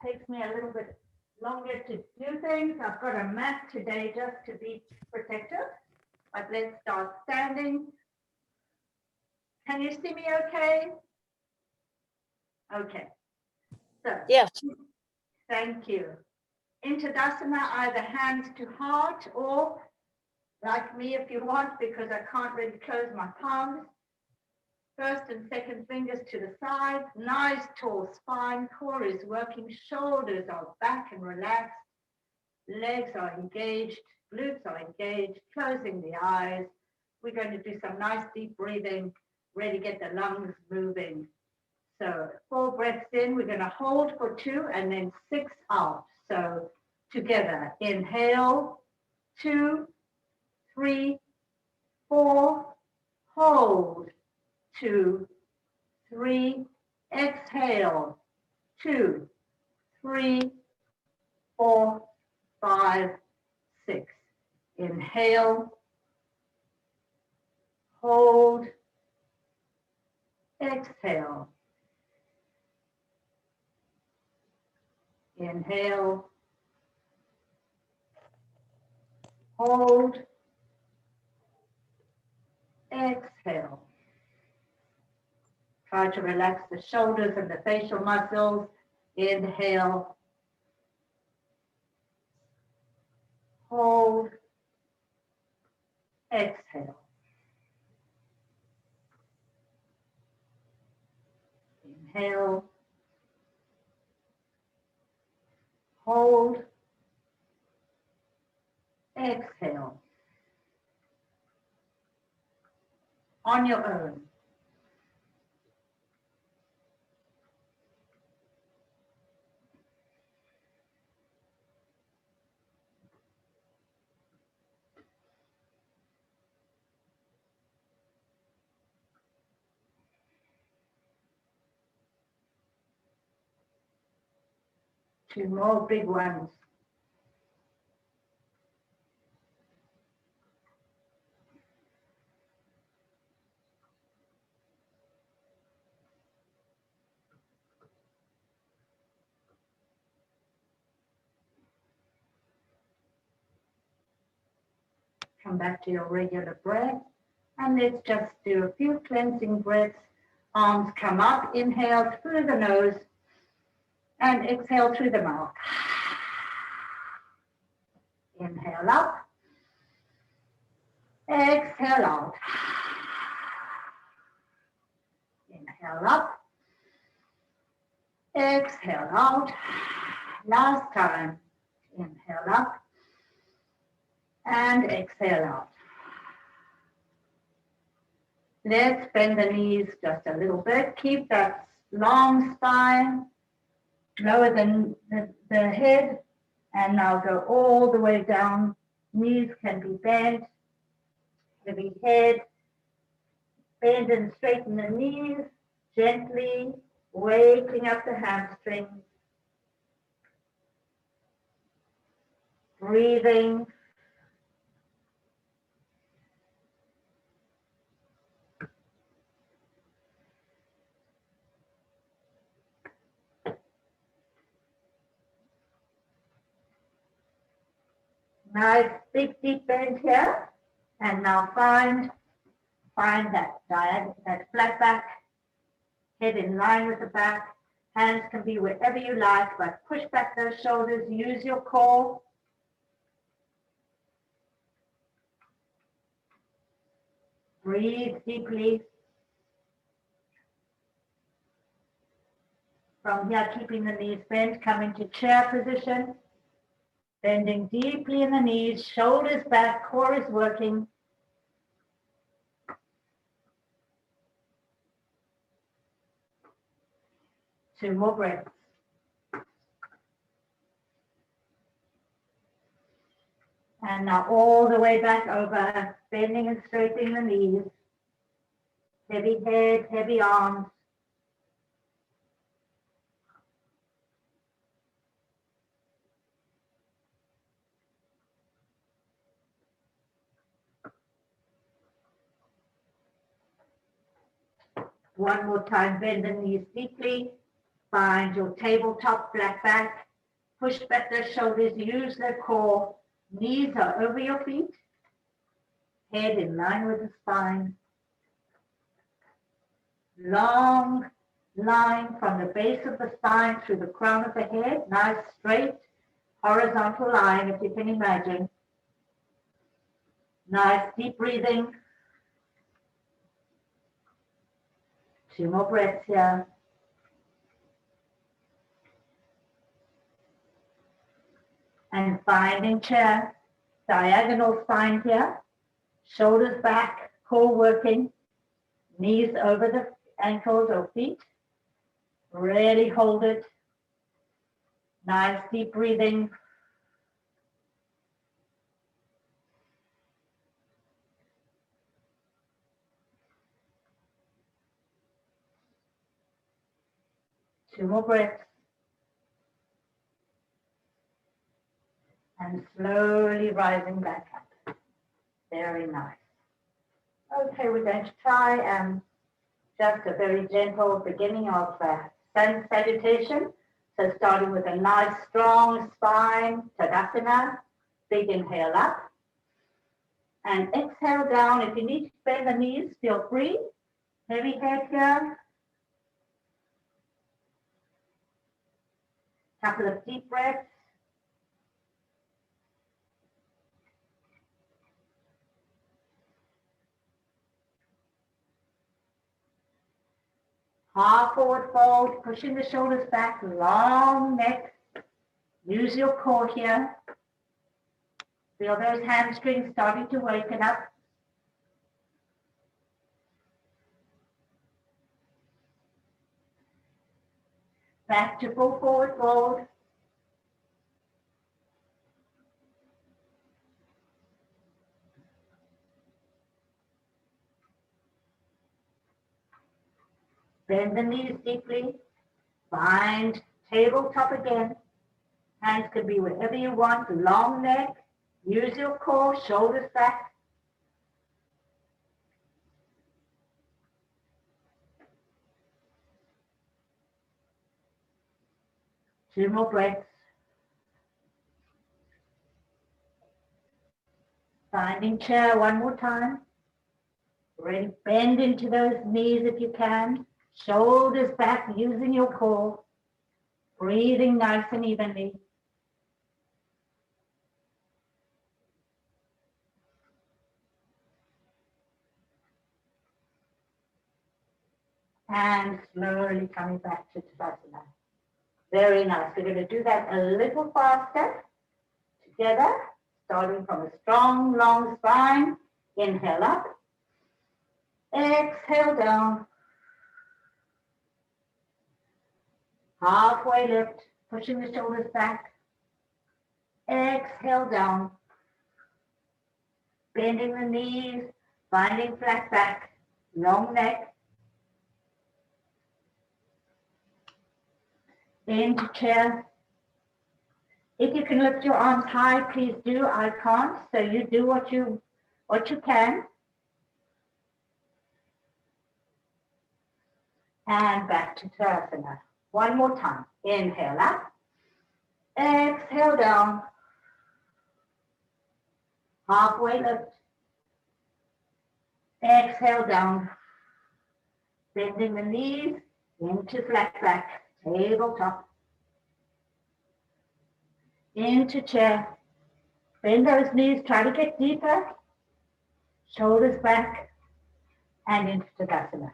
takes me a little bit longer to do things. I've got a mat today just to be protected. But let's start standing. Can you see me okay? Okay. So, yes. Thank you. In Tadasana, either hands to heart or like me if you want, because I can't really close my palms. First and second fingers to the side, nice tall spine, core is working, shoulders are back and relaxed, legs are engaged, glutes are engaged, closing the eyes. We're going to do some nice deep breathing, really get the lungs moving. So 4 breaths in, we're going to hold for 2 and then 6 out. So together, inhale, 2, 3, 4, hold, 2, 3, exhale, 2, 3, 4, 5, 6. Inhale, hold, exhale. Inhale, hold, exhale. Try to relax the shoulders and the facial muscles. Inhale, hold, exhale. Inhale, hold, exhale. On your own. Two more big ones. Come back to your regular breath. And let's just do a few cleansing breaths. Arms come up, inhale through the nose and exhale through the mouth. Inhale up, exhale out. Inhale up, exhale out. Last time. Inhale up and exhale out. Let's bend the knees just a little bit. Keep that long spine, lower than the head, and now go all the way down. Knees can be bent, heavy head. Bend and straighten the knees, gently waking up the hamstrings. Breathing. Nice big deep bend here. And now find that flat back, head in line with the back. Hands can be wherever you like, but push back those shoulders, use your core. Breathe deeply. From here, keeping the knees bent, come into chair position. Bending deeply in the knees, shoulders back, core is working. Two more breaths. And now all the way back over, bending and straightening the knees. Heavy head, heavy arms. One more time, bend the knees deeply. Find your tabletop flat back. Push back the shoulders, use the core. Knees are over your feet. Head in line with the spine. Long line from the base of the spine through the crown of the head. Nice straight horizontal line, if you can imagine. Nice deep breathing. 2 more breaths here. And finding chair, diagonal spine here, shoulders back, core working, knees over the ankles or feet. Really hold it. Nice deep breathing. Two more breaths. And slowly rising back up. Very nice. Okay, we're going to try just a very gentle beginning of sun salutation. So starting with a nice strong spine, Tadasana, big inhale up. And exhale down. If you need to bend the knees, feel free. Heavy head here. Couple of deep breaths. Half forward fold, pushing the shoulders back, long neck. Use your core here. Feel those hamstrings starting to waken up. Back to full forward fold. Bend the knees deeply. Find tabletop again. Hands can be wherever you want. Long neck. Use your core, shoulders back. Two more breaths. Finding chair one more time. Really bend into those knees if you can. Shoulders back, using your core. Breathing nice and evenly. And slowly coming back to Tadasana. Very nice. We're going to do that a little faster together, starting from a strong, long spine. Inhale up. Exhale down. Halfway lift, pushing the shoulders back. Exhale down. Bending the knees, finding flat back, long neck. Into chair. If you can lift your arms high, please do. I can't, so you do what you can. And back to Tadasana. One more time. Inhale up. Exhale down. Halfway lift. Exhale down. Bending the knees into flat back. Tabletop. Into chair. Bend those knees. Try to get deeper. Shoulders back. And into Tadasana.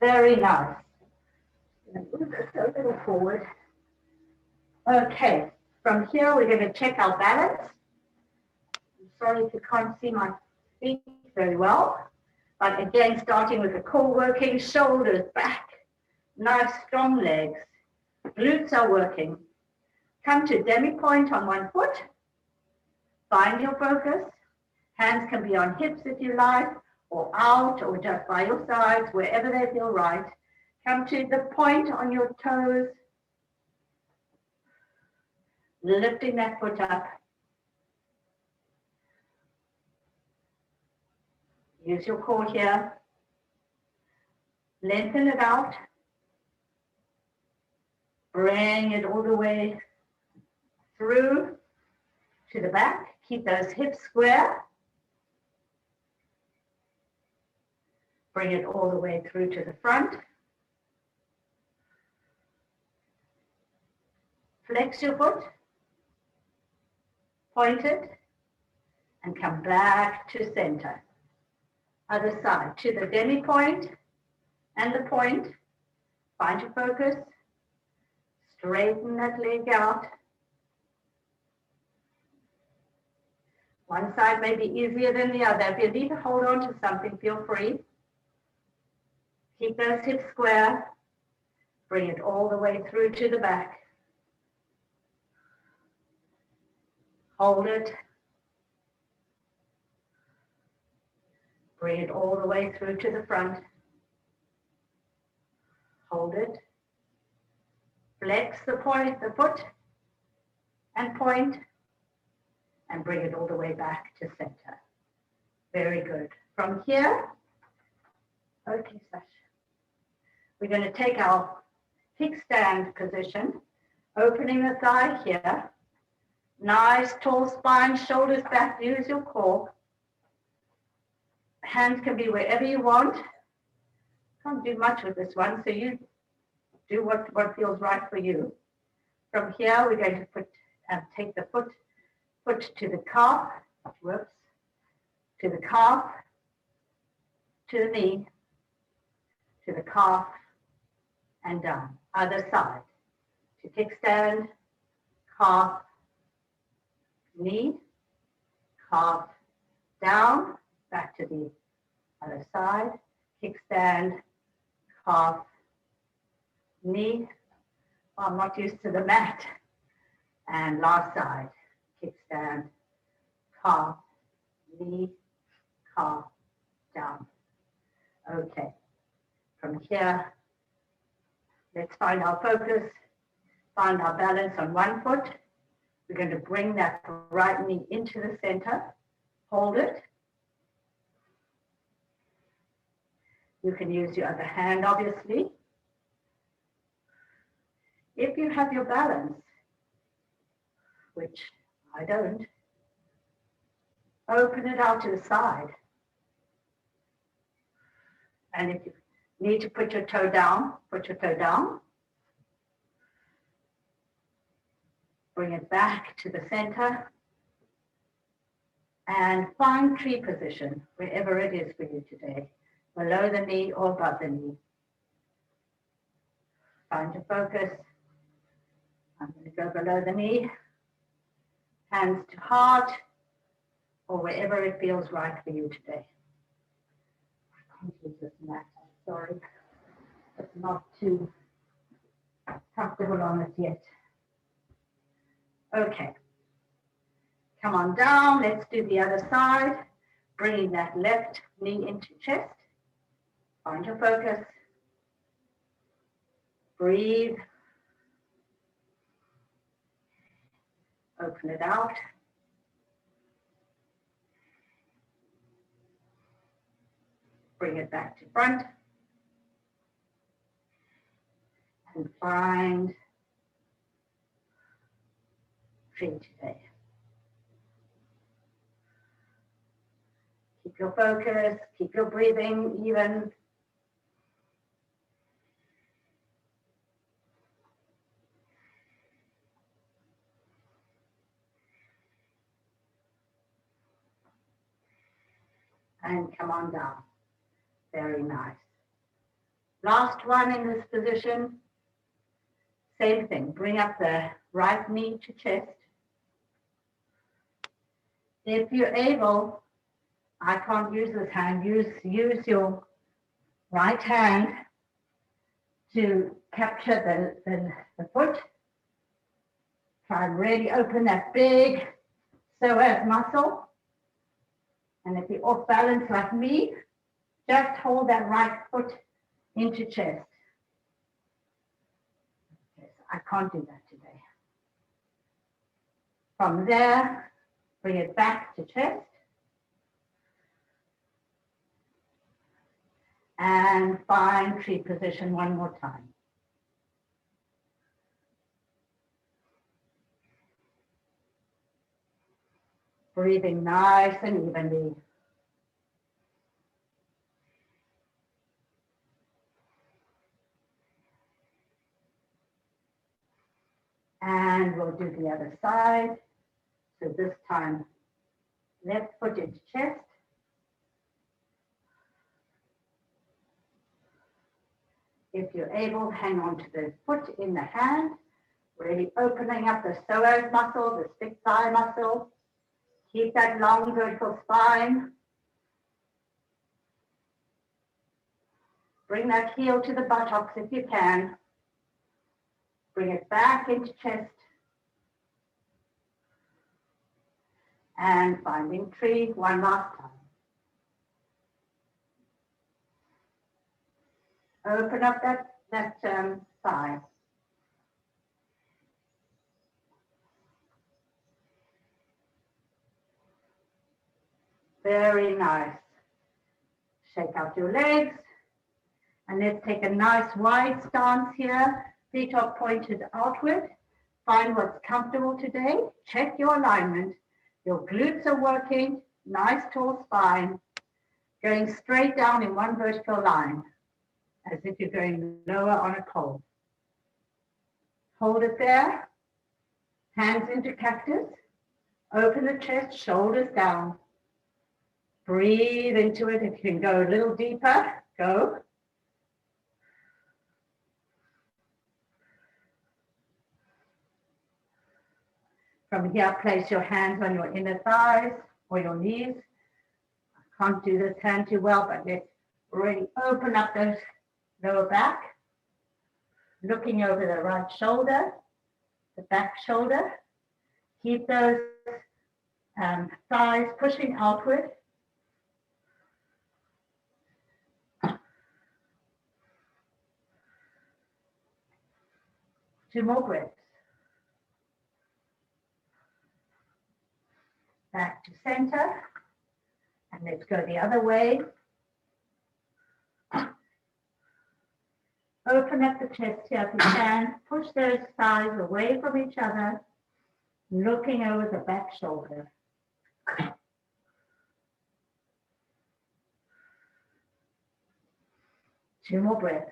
Very nice. Move this a little forward. Okay, from here we're going to check our balance. I'm sorry if you can't see my feet very well. But again, starting with the core working, shoulders back, nice strong legs. Glutes are working. Come to demi-point on one foot. Find your focus. Hands can be on hips if you like, or out, or just by your sides, wherever they feel right. Come to the point on your toes. Lifting that foot up. Use your core here. Lengthen it out. Bring it all the way through to the back. Keep those hips square. Bring it all the way through to the front. Flex your foot. Point it. And come back to center. Other side, to the demi point and the point. Find your focus. Straighten that leg out. One side may be easier than the other. If you need to hold on to something, feel free. Keep those hips square. Bring it all the way through to the back. Hold it. Bring it all the way through to the front. Hold it. Flex the point, the foot, and point, and bring it all the way back to center. Very good. From here, okay, Sash. We're going to take our kickstand position, opening the thigh here. Nice tall spine, shoulders back, use your core. Hands can be wherever you want. Can't do much with this one, so you do what feels right for you. From here, we're going to take the foot to the calf, to the calf, to the knee, to the calf, and down. Other side. To kickstand, calf, knee, calf, down, back to the other side. Kickstand, calf, knee. Oh, I'm not used to the mat. And last side. Kickstand, calf, knee, calf, down. Okay. From here, let's find our focus, find our balance on one foot. We're going to bring that right knee into the center. Hold it. You can use your other hand, obviously. If you have your balance, which I don't, open it out to the side. And if you need to put your toe down, put your toe down. Bring it back to the center. And find tree position, wherever it is for you today. Below the knee or above the knee. Find your focus. I'm going to go below the knee. Hands to heart, or wherever it feels right for you today. I can't use this mat, sorry. It's not too comfortable on it yet. Okay. Come on down, let's do the other side. Bringing that left knee into chest. Find your focus. Breathe. Open it out. Bring it back to front. And find tree today. Keep your focus, keep your breathing even. And come on down. Very nice. Last one in this position. Same thing. Bring up the right knee to chest. If you're able, I can't use this hand, use your right hand to capture the foot. Try and really open that big psoas muscle. And if you're off balance like me, just hold that right foot into chest. Okay, so I can't do that today. From there, bring it back to chest. And find tree position one more time. Breathing nice and evenly. And we'll do the other side. So this time, left foot into chest. If you're able, hang on to the foot in the hand, really opening up the psoas muscle, the stick thigh muscle. Keep that long vertical spine. Bring that heel to the buttocks if you can. Bring it back into chest. And finding tree one last time. Open up that thigh. Very nice. Shake out your legs. And let's take a nice wide stance here. Feet are pointed outward. Find what's comfortable today. Check your alignment. Your glutes are working. Nice tall spine. Going straight down in one vertical line. As if you're going lower on a pole. Hold it there. Hands into cactus. Open the chest, shoulders down. Breathe into it. If you can go a little deeper, go. From here, place your hands on your inner thighs or your knees. I can't do this hand too well, but let's really open up those lower back. Looking over the right shoulder, the back shoulder. Keep those thighs pushing outward. Two more breaths. Back to center. And let's go the other way. Open up the chest here if you can. Push those thighs away from each other. Looking over the back shoulder. Two more breaths.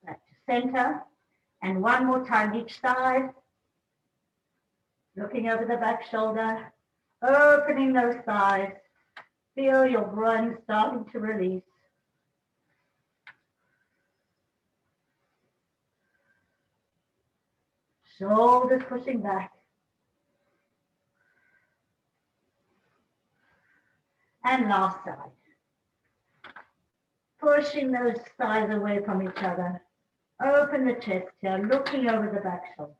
Back to center. And one more time each side. Looking over the back shoulder. Opening those thighs. Feel your groin starting to release. Shoulders pushing back. And last side. Pushing those thighs away from each other. Open the chest here, looking over the back shoulder.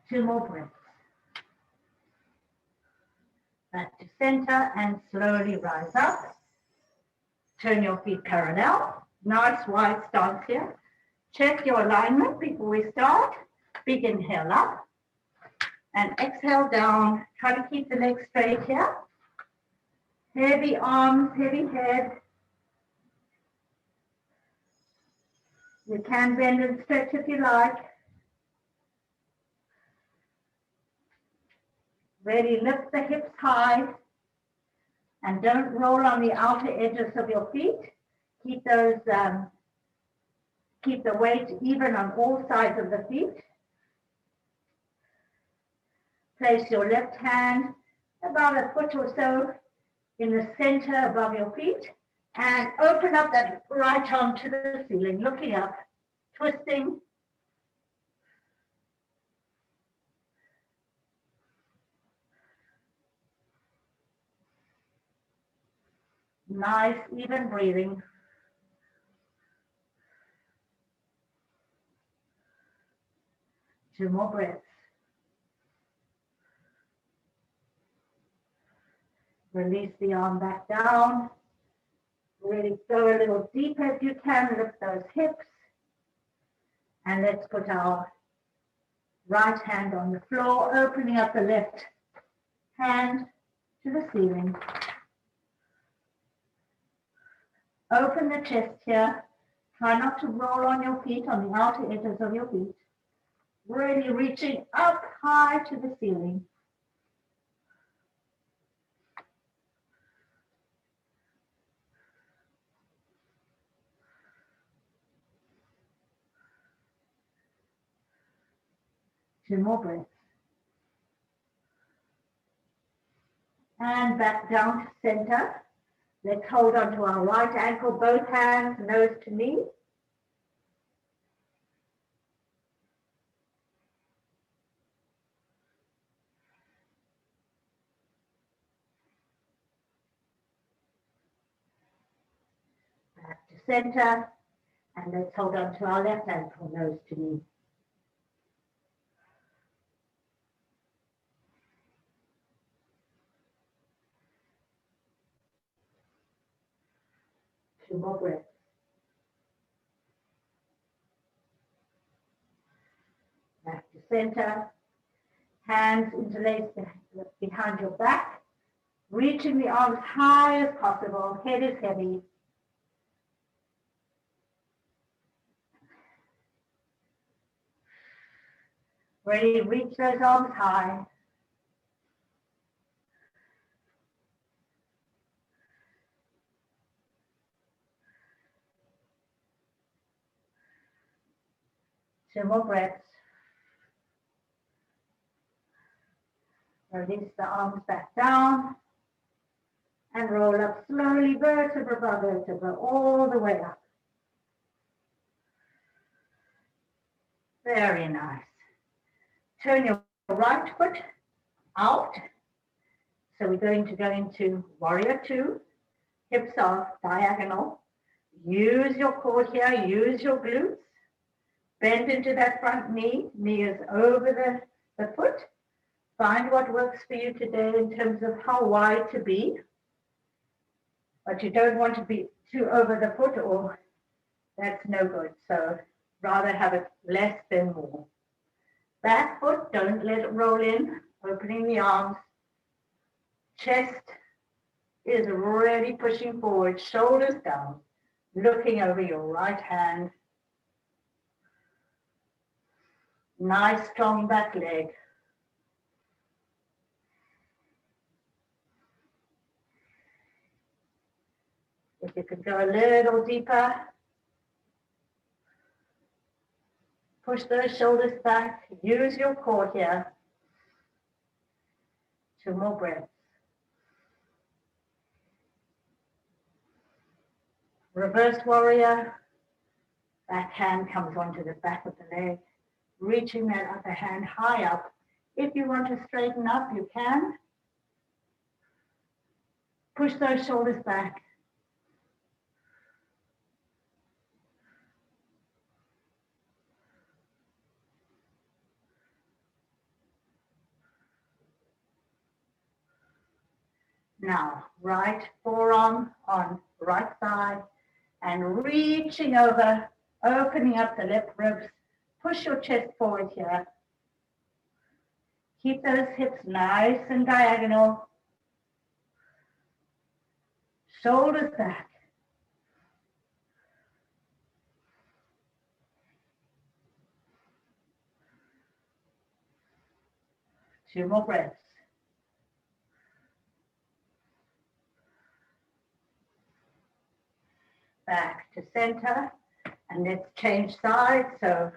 Two more breaths. Back to center and slowly rise up. Turn your feet parallel. Nice wide stance here. Check your alignment before we start. Big inhale up. And exhale down. Try to keep the legs straight here. Heavy arms, heavy head. You can bend and stretch if you like. Really lift the hips high and don't roll on the outer edges of your feet. Keep those, keep the weight even on all sides of the feet. Place your left hand about a foot or so in the center above your feet and open up that right arm to the ceiling, looking up, twisting. Nice, even breathing. Two more breaths. Release the arm back down. Really go a little deeper if you can. Lift those hips. And let's put our right hand on the floor, opening up the left hand to the ceiling. Open the chest here. Try not to roll on your feet, on the outer edges of your feet. Really reaching up high to the ceiling. Two more breaths. And back down to center. Let's hold on to our right ankle, both hands, nose to knee. Back to center. And let's hold on to our left ankle, nose to knee. Two more breaths. Back to center. Hands interlaced behind your back. Reaching the arms high as possible. Head is heavy. Ready, reach those arms high. Two more breaths. Release the arms back down and roll up slowly, vertebra by vertebra, all the way up. Very nice. Turn your right foot out. So we're going to go into warrior two. Hips are diagonal. Use your core here, use your glutes. Bend into that front knee. Knee is over the foot. Find what works for you today in terms of how wide to be. But you don't want to be too over the foot or that's no good. So rather have it less than more. Back foot, don't let it roll in. Opening the arms. Chest is really pushing forward. Shoulders down. Looking over your right hand. Nice strong back leg. If you could go a little deeper, push those shoulders back, use your core here. Two more breaths. Reverse warrior, back hand comes onto the back of the leg, reaching that other hand high up. If you want to straighten up, you can. Push those shoulders back. Now, right forearm on right side and reaching over, opening up the left ribs. Push your chest forward here. Keep those hips nice and diagonal. Shoulders back. Two more breaths. Back to center, and let's change sides. So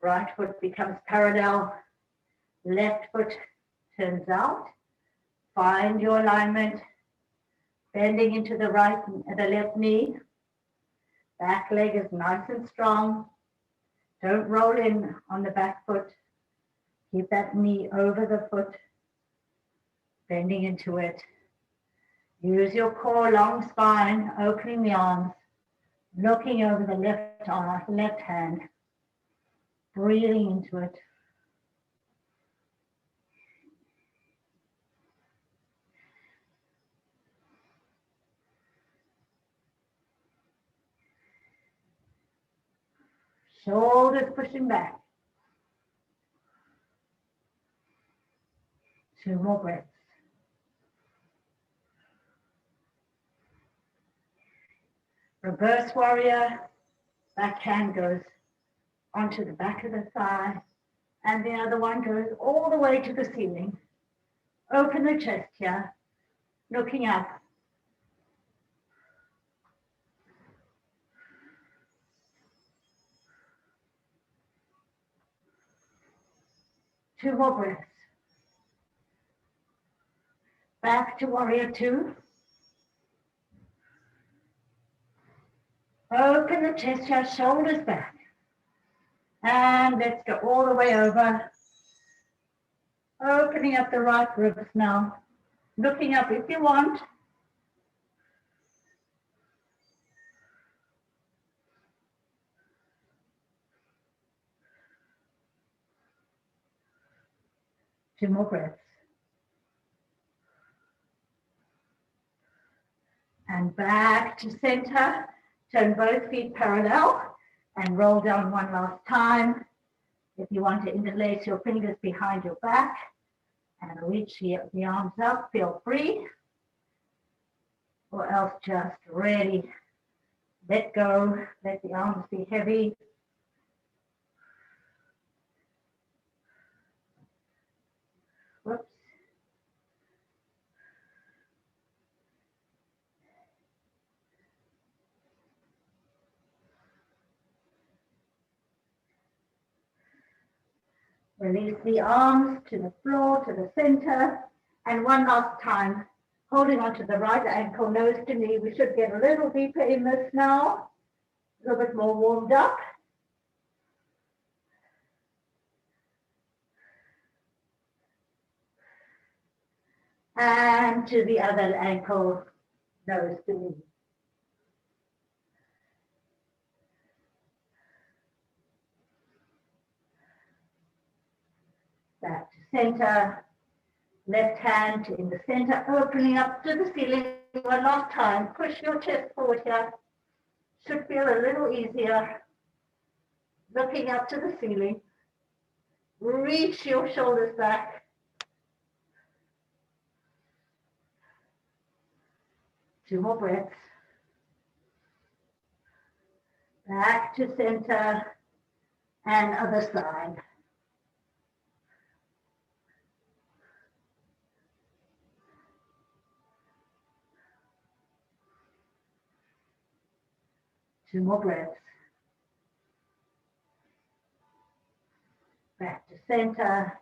right foot becomes parallel, left foot turns out. Find your alignment, bending into the left knee. Back leg is nice and strong. Don't roll in on the back foot. Keep that knee over the foot, bending into it. Use your core, long spine, opening the arms, looking over the left arm, left hand, breathing into it. Shoulders pushing back. Two more breaths. Reverse warrior, back hand goes onto the back of the thigh, and the other one goes all the way to the ceiling. Open the chest here, looking up. Two more breaths. Back to warrior two. Open the chest here, shoulders back. And let's go all the way over. Opening up the right ribs now. Looking up if you want. Two more breaths. And back to center. Turn both feet parallel and roll down one last time. If you want to interlace your fingers behind your back and reach the arms up, feel free. Or else just really let go, let the arms be heavy. Whoops. Release the arms to the floor, to the center. And one last time, holding onto the right ankle, nose to knee. We should get a little deeper in this now, a little bit more warmed up. And to the other ankle, nose to knee. Back to center, left hand in the center, opening up to the ceiling. One last time, push your chest forward here. Should feel a little easier. Looking up to the ceiling. Reach your shoulders back. Two more breaths. Back to center and other side. Two more breaths. Back to center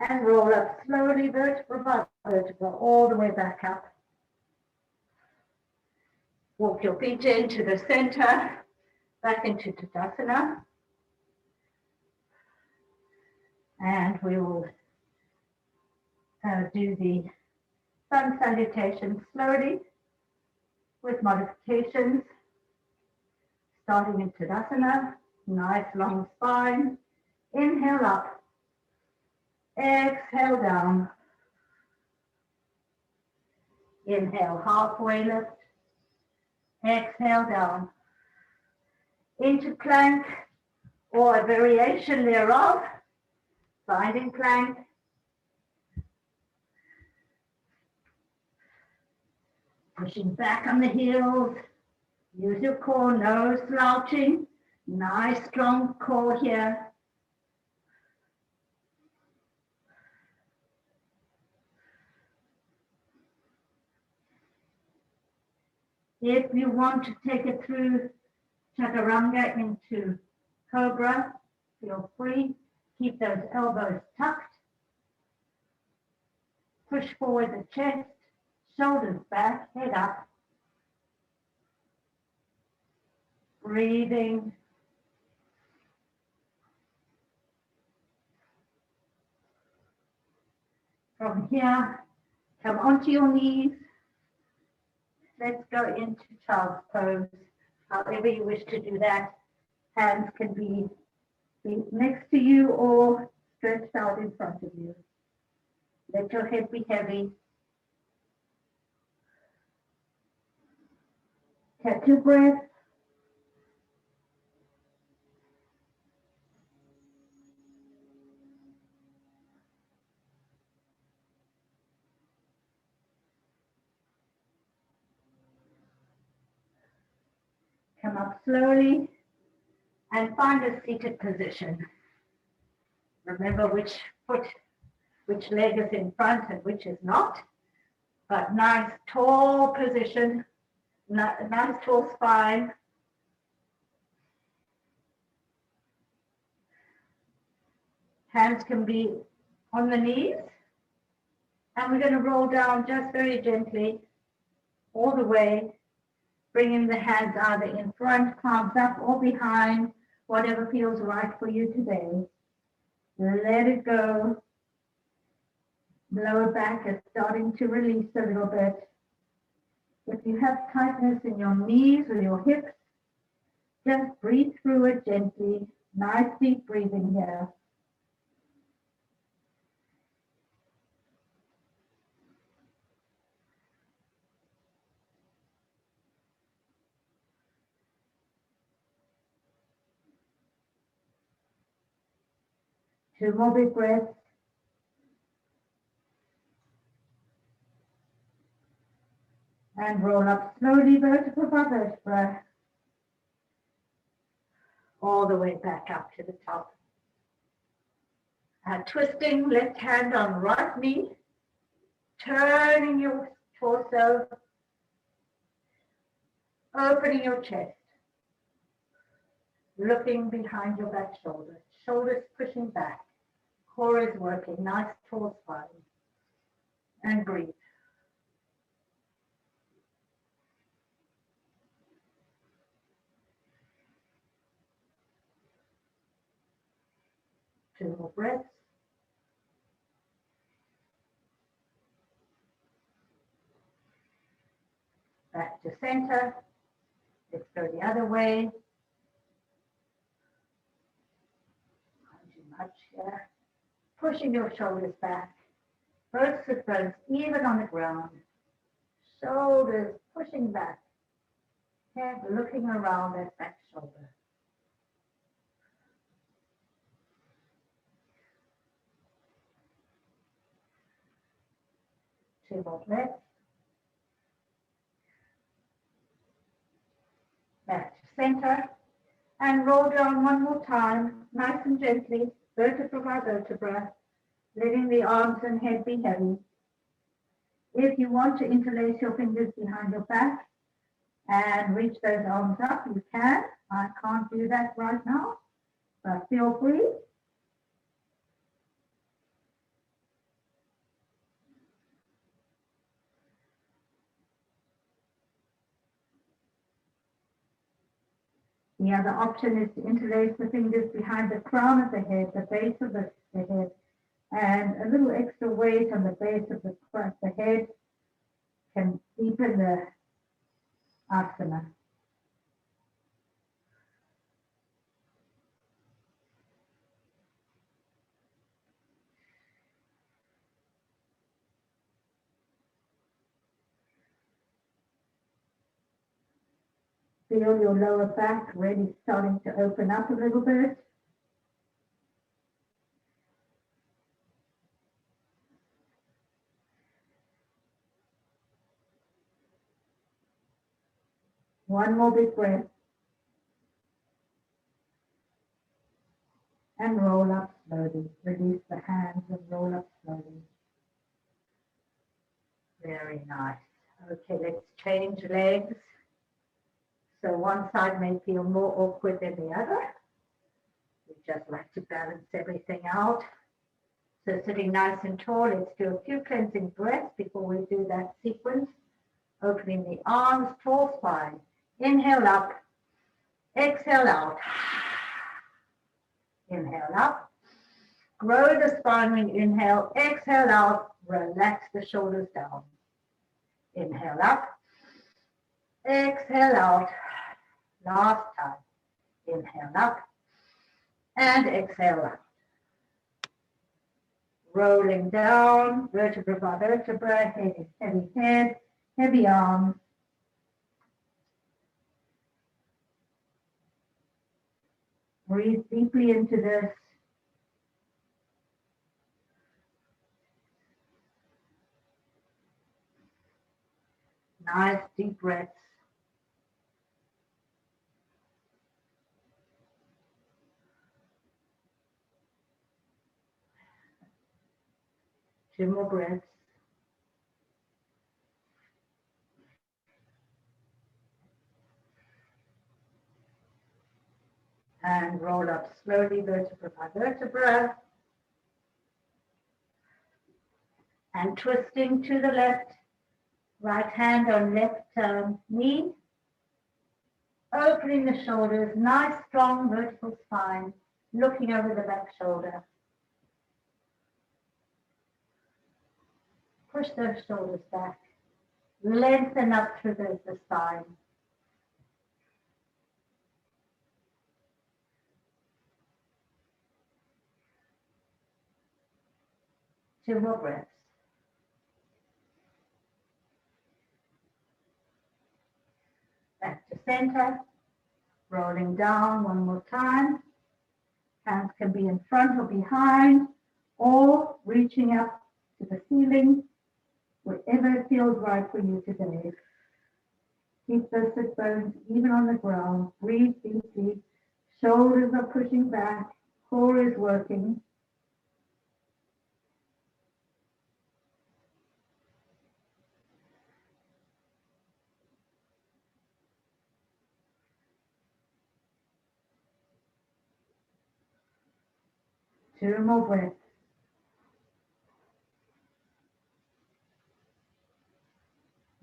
and roll up slowly, vertebra by vertebra, all the way back up. Walk your feet into the center, back into Tadasana. And we will do the sun salutation slowly with modifications. Starting in Tadasana, nice long spine. Inhale up, exhale down. Inhale, halfway lift. Exhale down. Into plank or a variation thereof. Finding plank. Pushing back on the heels. Use your core, no slouching. Nice strong core here. If you want to take it through chaturanga into cobra, feel free. Keep those elbows tucked. Push forward the chest, shoulders back, head up. Breathing. From here, come onto your knees. Let's go into child's pose. However you wish to do that. Hands can be next to you or stretched out in front of you. Let your head be heavy. Catch your breath. Come up slowly and find a seated position. Remember which leg is in front and which is not. But nice tall position, nice tall spine. Hands can be on the knees. And we're going to roll down just very gently all the way, bringing the hands either in front, palms up, or behind, whatever feels right for you today. Let it go. Lower back is starting to release a little bit. If you have tightness in your knees or your hips, just breathe through it gently. Nice deep breathing here. Two more big breaths. And roll up slowly, vertebra by vertebra, all the way back up to the top. Twisting left hand on right knee, turning your torso, opening your chest, looking behind your back shoulders, shoulders pushing back, core is working, nice tall spine, and breathe. Two more breaths. Back to center. Let's go the other way. Not too much here. Pushing your shoulders back. Both sit bones even on the ground. Shoulders pushing back. Head looking around that back shoulder. Two more breaths. Back to center. And roll down one more time, nice and gently, vertebra by vertebra, letting the arms and head be heavy. If you want to interlace your fingers behind your back and reach those arms up, you can. I can't do that right now, but feel free. The other option is to interlace the fingers behind the crown of the head, the base of the head, and a little extra weight on the base of the head can deepen the asana. Feel your lower back really starting to open up a little bit. One more big breath. And roll up slowly. Release the hands and roll up slowly. Very nice. Okay, let's change legs. So one side may feel more awkward than the other. We just like to balance everything out. So sitting nice and tall, let's do a few cleansing breaths before we do that sequence. Opening the arms, tall spine. Inhale up, exhale out. Inhale up. Grow the spine when you inhale, exhale out. Relax the shoulders down. Inhale up, exhale out. Last time. Inhale up and exhale out. Rolling down, vertebra by vertebra, heavy head, heavy arms. Breathe deeply into this. Nice deep breaths. 2 more breaths. And roll up slowly, vertebra by vertebra. And twisting to the left, right hand on left knee. Opening the shoulders, nice strong vertical spine, looking over the back shoulder. Push those shoulders back. Lengthen up through the spine. Two more breaths. Back to center. Rolling down one more time. Hands can be in front or behind, or reaching up to the ceiling, wherever it feels right for you today. Keep those sit bones even on the ground. Breathe deeply. Shoulders are pushing back. Core is working. Two more breaths.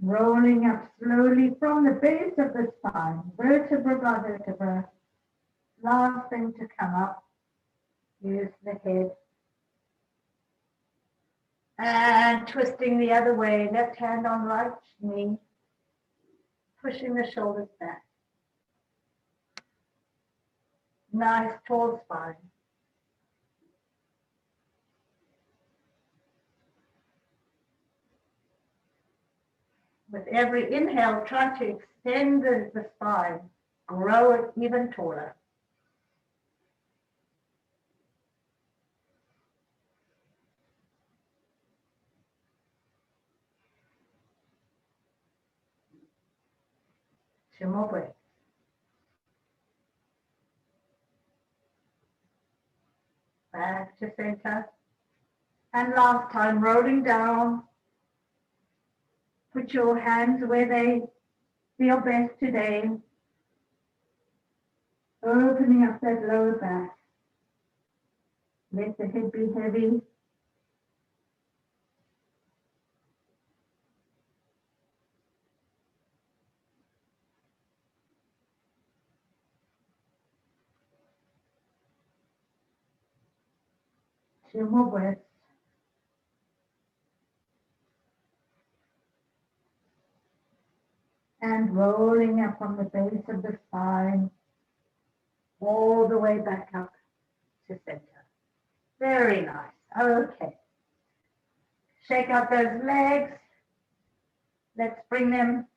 Rolling up slowly from the base of the spine, vertebra by vertebra. Last thing to come up, use the head. And twisting the other way, left hand on right knee, pushing the shoulders back. Nice tall spine. With every inhale, try to extend the spine, grow it even taller. Two more breaths. Back to center. And last time, rolling down. Put your hands where they feel best today. Opening up that lower back. Let the head be heavy. Two more breaths. And rolling up from the base of the spine, all the way back up to center. Very nice. Okay. Shake out those legs. Let's bring them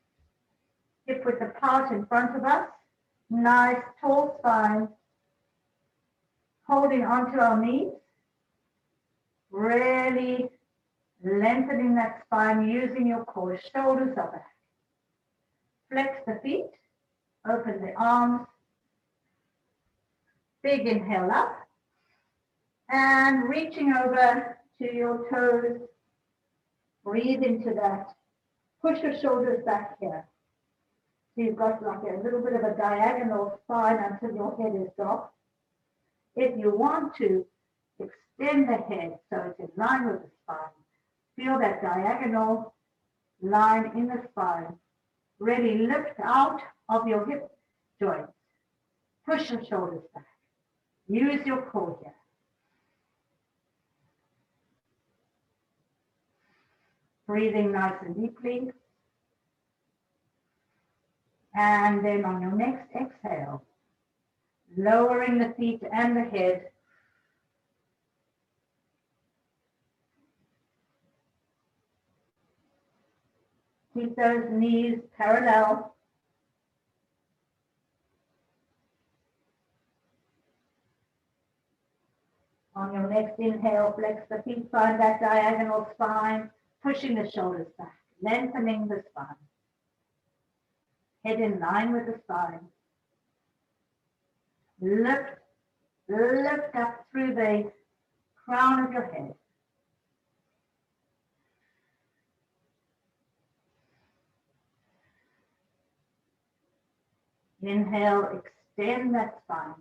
hip width apart in front of us. Nice tall spine. Holding onto our knees. Really lengthening that spine using your core. Shoulders are back. Flex the feet. Open the arms. Big inhale up. And reaching over to your toes. Breathe into that. Push your shoulders back here. So you've got like a little bit of a diagonal spine until your head is dropped. If you want to, extend the head so it's in line with the spine. Feel that diagonal line in the spine. Really lift out of your hip joints. Push your shoulders back. Use your core here. Breathing nice and deeply. And then on your next exhale, lowering the feet and the head. Keep those knees parallel. On your next inhale, flex the feet, find that diagonal spine, pushing the shoulders back, lengthening the spine. Head in line with the spine. Lift up through the crown of your head. Inhale, extend that spine.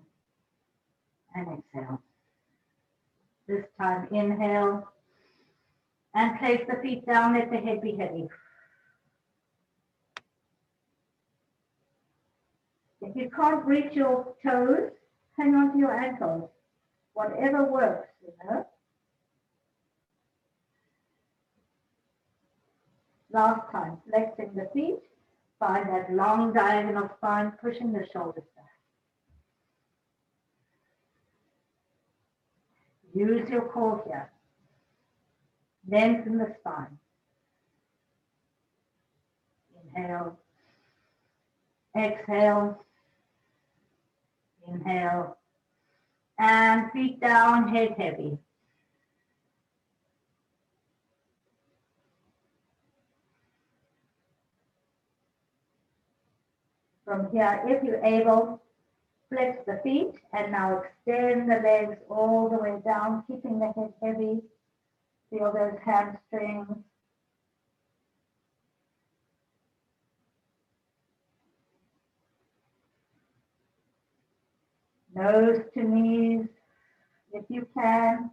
And exhale. This time, inhale. And place the feet down, let the head be heavy. If you can't reach your toes, hang on to your ankles. Whatever works, you know. Last time, flexing the feet, find that long diagonal spine, pushing the shoulders back. Use your core here. Lengthen the spine. Inhale. Exhale. Inhale. And feet down, head heavy. From here, if you're able, flex the feet and now extend the legs all the way down, keeping the head heavy. Feel those hamstrings. Nose to knees, if you can.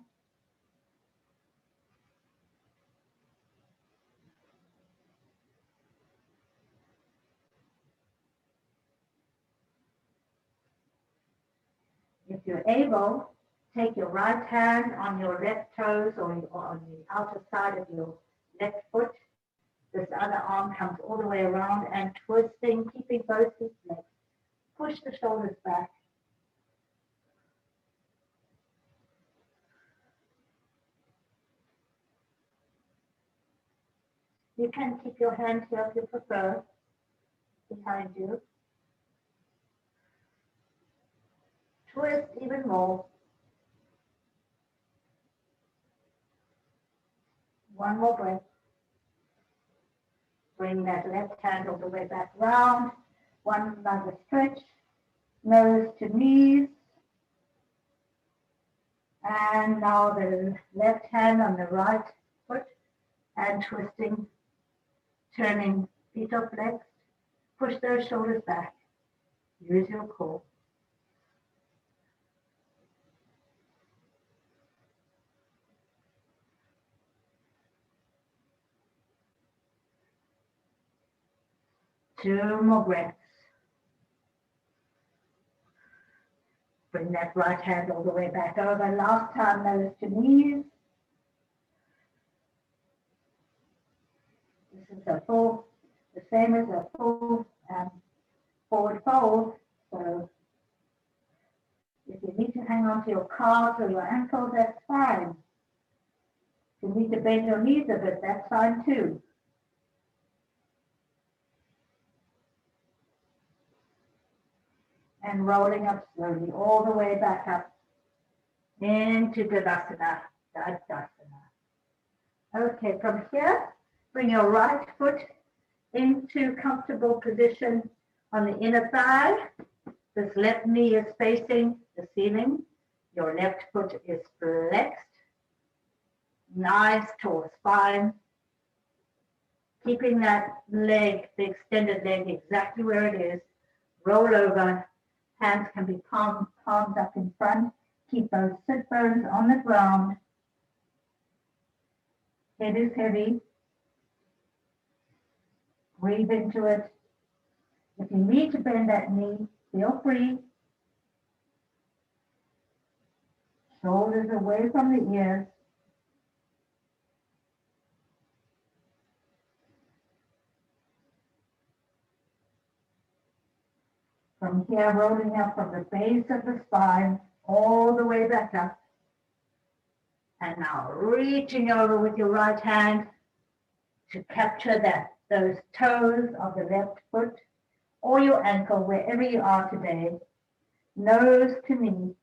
If you're able, take your right hand on your left toes or on the outer side of your left foot. This other arm comes all the way around and twisting, keeping both feet flexed. Push the shoulders back. You can keep your hands here if you prefer, behind you. Twist even more. One more breath. Bring that left hand all the way back round. One another stretch. Nose to knees. And now the left hand on the right foot and twisting, turning, feet are flexed. Push those shoulders back. Use your core. Two more breaths. Bring that right hand all the way back over. Last time, nose to knees. This is a full, the same as a full forward fold. So if you need to hang on to your calves or your ankles, that's fine. If you need to bend your knees a bit, that's fine too. And rolling up slowly all the way back up into Tadasana. Okay, from here, bring your right foot into comfortable position on the inner thigh. This left knee is facing the ceiling. Your left foot is flexed. Nice tall spine. Keeping that leg, the extended leg, exactly where it is. Roll over. Hands can be palms up in front. Keep those sit bones on the ground. Head is heavy. Breathe into it. If you need to bend that knee, feel free. Shoulders away from the ears. From here, rolling up from the base of the spine, all the way back up. And now reaching over with your right hand to capture those toes of the left foot or your ankle, wherever you are today, nose to knee.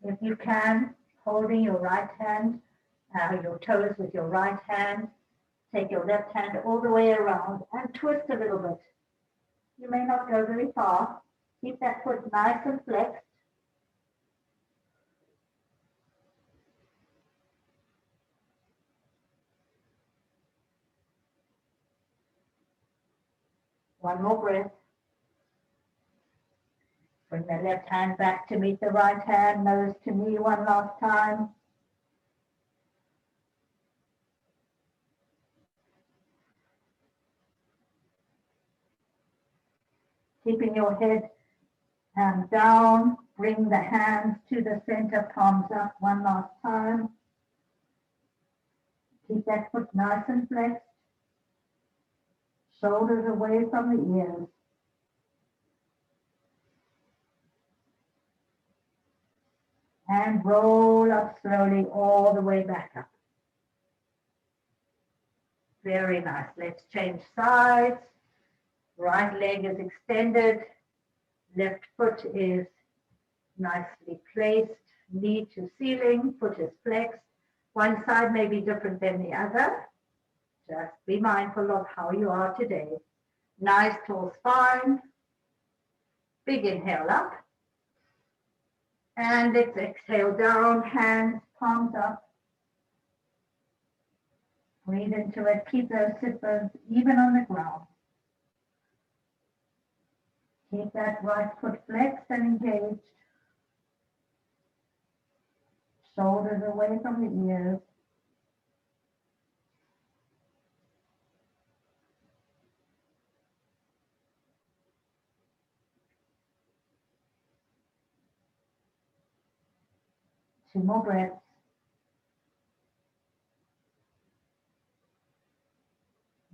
If you can, holding your right hand, your toes with your right hand, take your left hand all the way around and twist a little bit. You may not go very far. Keep that foot nice and flexed. One more breath. Bring the left hand back to meet the right hand, nose to knee one last time. Keeping your head down, bring the hands to the center, palms up one last time. Keep that foot nice and flexed. Shoulders away from the ears. And roll up slowly all the way back up. Very nice. Let's change sides. Right leg is extended. Left foot is nicely placed. Knee to ceiling. Foot is flexed. One side may be different than the other. Just be mindful of how you are today. Nice tall spine. Big inhale up. And let's exhale down, hands, palms up. Breathe into it. Keep those sit bones even on the ground. Keep that right foot flexed and engaged. Shoulders away from the ears. Two more breaths.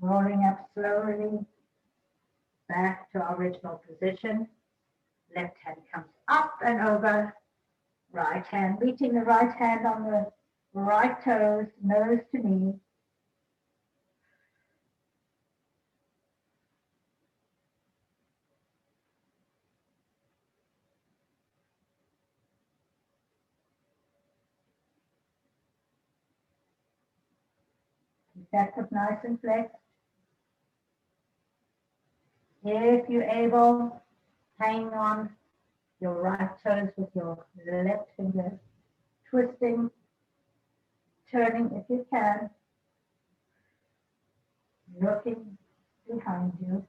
Rolling up slowly back to our original position. Left hand comes up and over. Right hand meeting the right hand on the right toes, nose to knee. Keep that foot nice and flexed. If you're able, hang on your right toes with your left finger, twisting, turning if you can, looking behind you.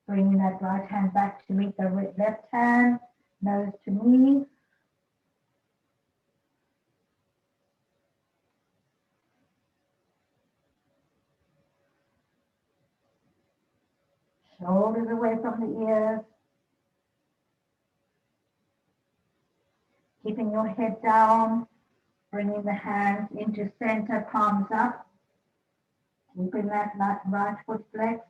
Bringing that right hand back to meet the left hand, nose to knee. Shoulders away from the ears. Keeping your head down, bringing the hands into center, palms up. Keeping that right foot flexed.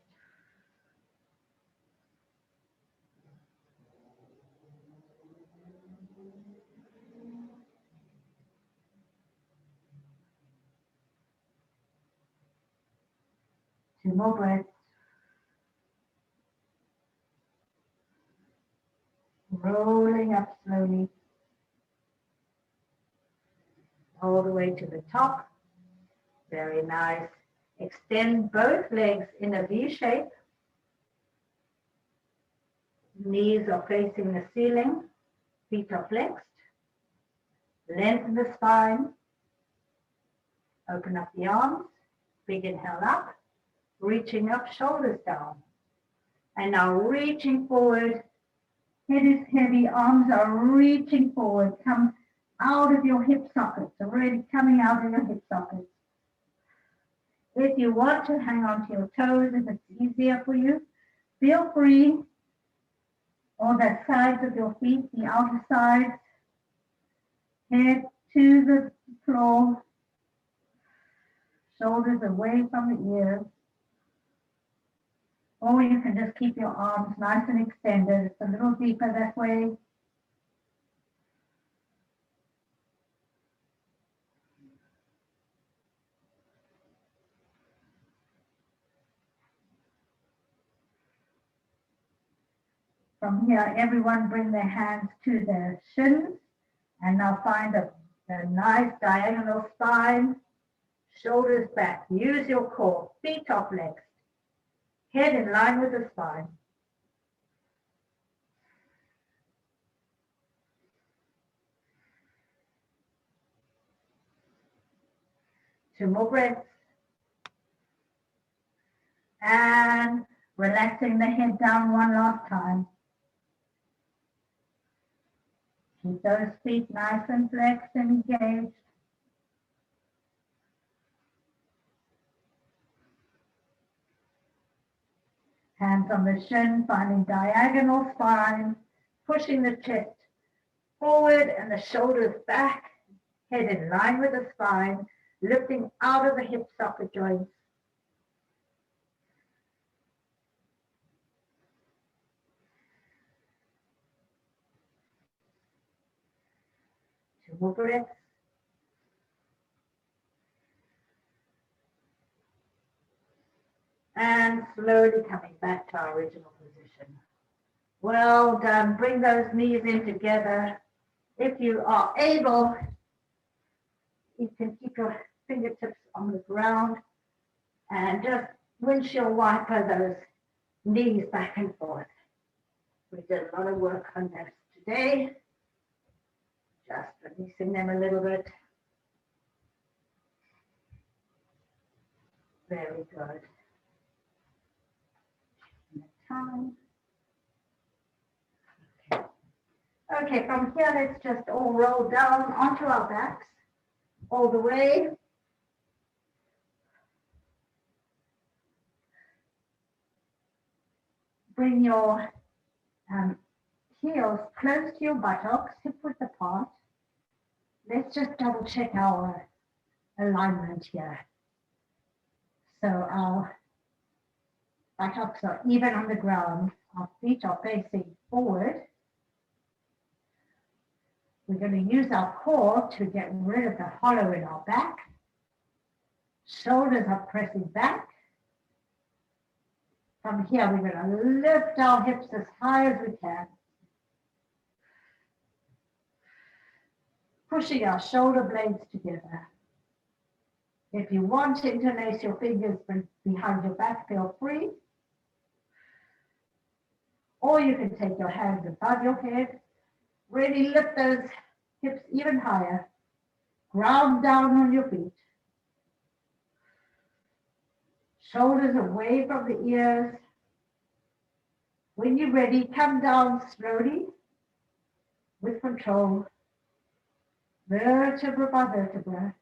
Two more breaths. Rolling up slowly. All the way to the top. Very nice. Extend both legs in a V shape. Knees are facing the ceiling. Feet are flexed. Lengthen the spine. Open up the arms. Big inhale up. Reaching up, shoulders down. And now reaching forward. Head is heavy, arms are reaching forward. Come out of your hip sockets, already coming out of your hip sockets. If you want to hang on to your toes, if it's easier for you, feel free. On the sides of your feet, the outer sides, head to the floor, shoulders away from the ears. Or you can just keep your arms nice and extended. It's a little deeper that way. From here, everyone bring their hands to their shins And now find a nice diagonal spine, shoulders back. Use your core, feet are flexed, head in line with the spine. Two more breaths. And relaxing the head down one last time. Keep those feet nice and flexed and engaged. Hands on the shin, finding diagonal spine, pushing the chest forward and the shoulders back, head in line with the spine, lifting out of the hip socket joints. Two more breaths. And slowly coming back to our original position. Well done. Bring those knees in together. If you are able, you can keep your fingertips on the ground and just windshield wiper those knees back and forth. We did a lot of work on this today. Just releasing them a little bit. Very good. Time. Okay, from here, let's just all roll down onto our backs all the way. Bring your heels close to your buttocks, hip width apart. Let's just double check our alignment here. So our buttocks are even on the ground. Our feet are facing forward. We're going to use our core to get rid of the hollow in our back. Shoulders are pressing back. From here, we're going to lift our hips as high as we can. Pushing our shoulder blades together. If you want to interlace your fingers behind your back, feel free. Or you can take your hands above your head. Really lift those hips even higher. Ground down on your feet. Shoulders away from the ears. When you're ready, come down slowly with control, vertebra by vertebra.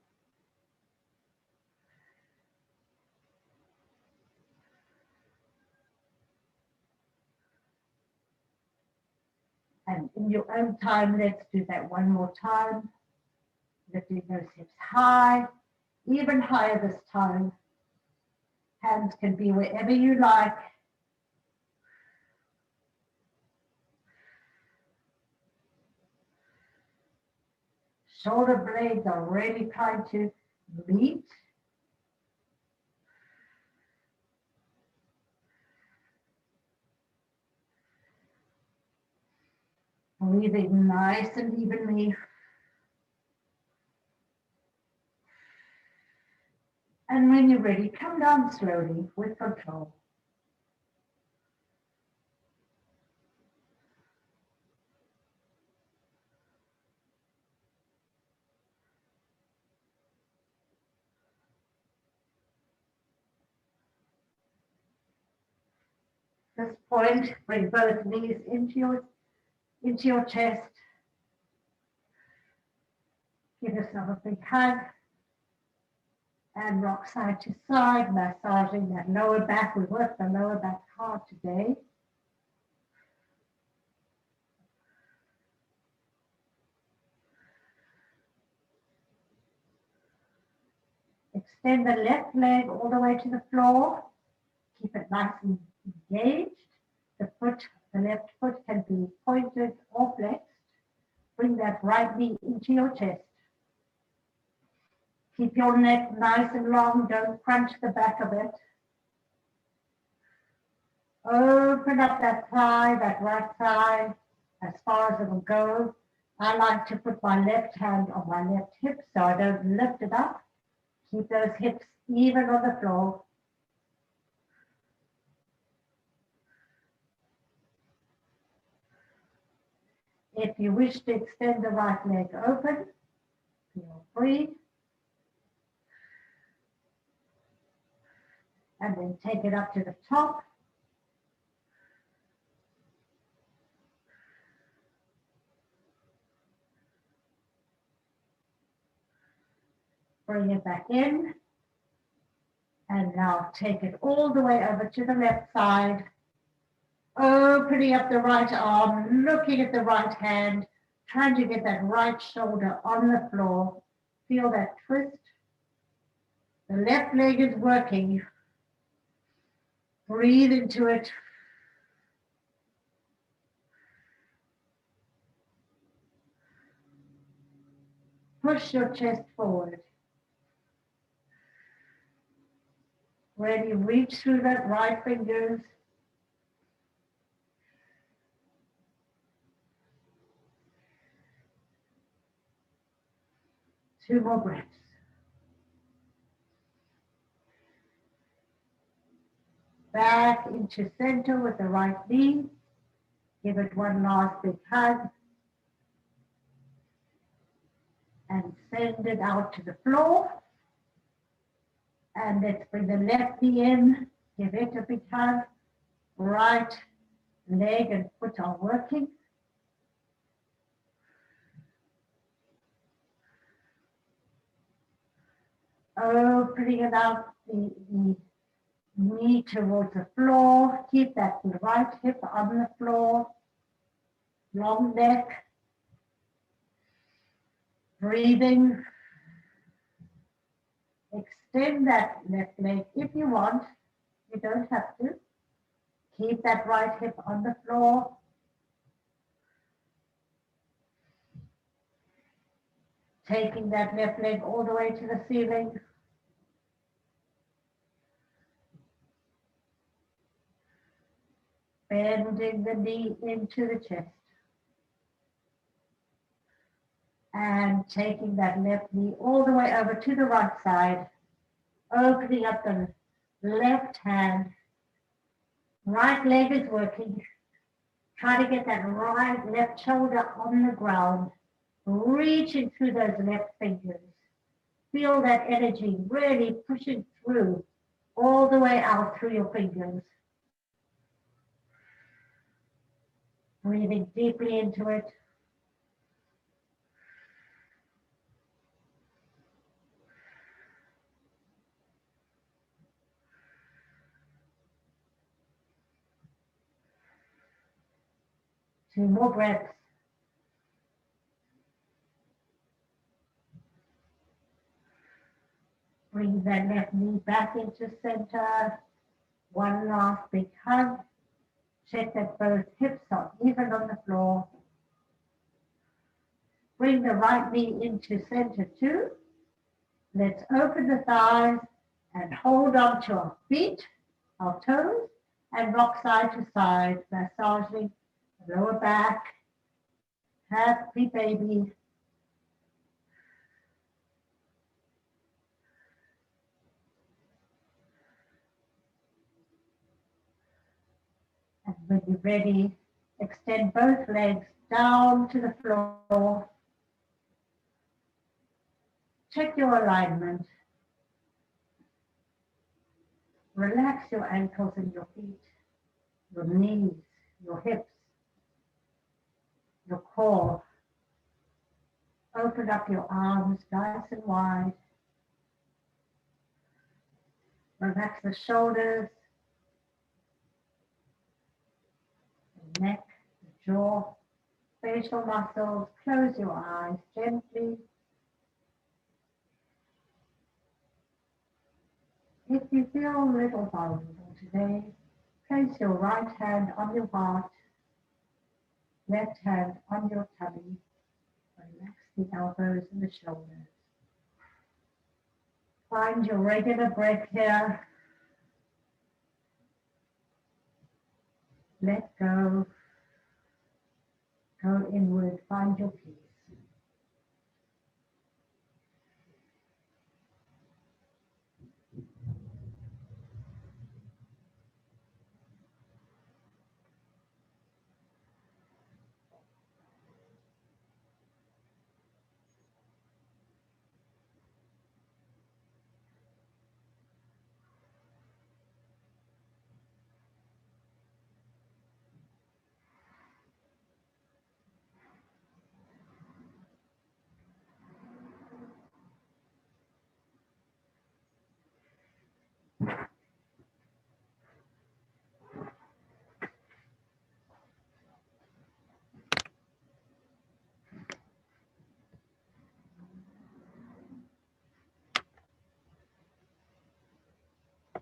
And in your own time, let's do that one more time. Lifting those hips high, even higher this time. Hands can be wherever you like. Shoulder blades are really trying to meet. Breathing nice and evenly. And when you're ready, come down slowly with control. At this point, bring both knees into your chest. Give yourself a big hug. And rock side to side, massaging that lower back. We work the lower back hard today. Extend the left leg all the way to the floor. Keep it nice and engaged. The left foot can be pointed or flexed. Bring that right knee into your chest. Keep your neck nice and long. Don't crunch the back of it. Open up that thigh, that right thigh, as far as it will go. I like to put my left hand on my left hip so I don't lift it up. Keep those hips even on the floor. If you wish to extend the right leg open, feel free. And then take it up to the top. Bring it back in. And now take it all the way over to the left side. Opening up the right arm, looking at the right hand, trying to get that right shoulder on the floor. Feel that twist. The left leg is working. Breathe into it. Push your chest forward. Ready, reach through that right fingers. Two more breaths. Back into center with the right knee. Give it one last big hug. And send it out to the floor. And let's bring the left knee in. Give it a big hug. Right leg and foot are working. Opening it out, the knee towards the floor. Keep that right hip on the floor. Long neck. Breathing. Extend that left leg if you want. You don't have to. Keep that right hip on the floor. Taking that left leg all the way to the ceiling. Bending the knee into the chest. And taking that left knee all the way over to the right side. Opening up the left hand. Right leg is working. Try to get that right left shoulder on the ground. Reaching through those left fingers. Feel that energy really pushing through all the way out through your fingers. Breathing deeply into it. Two more breaths. Bring that left knee back into center. One last big hug. Check that both hips are even on the floor. Bring the right knee into center too. Let's open the thighs and hold on to our feet, our toes, and rock side to side, massaging the lower back. Happy baby. And when you're ready, extend both legs down to the floor. Check your alignment. Relax your ankles and your feet, your knees, your hips, your core. Open up your arms nice and wide. Relax the shoulders, the neck, the jaw, facial muscles. Close your eyes gently. If you feel a little vulnerable today, place your right hand on your heart, left hand on your tummy. Relax the elbows and the shoulders. Find your regular breath here. Let go. Go inward. Find your peace.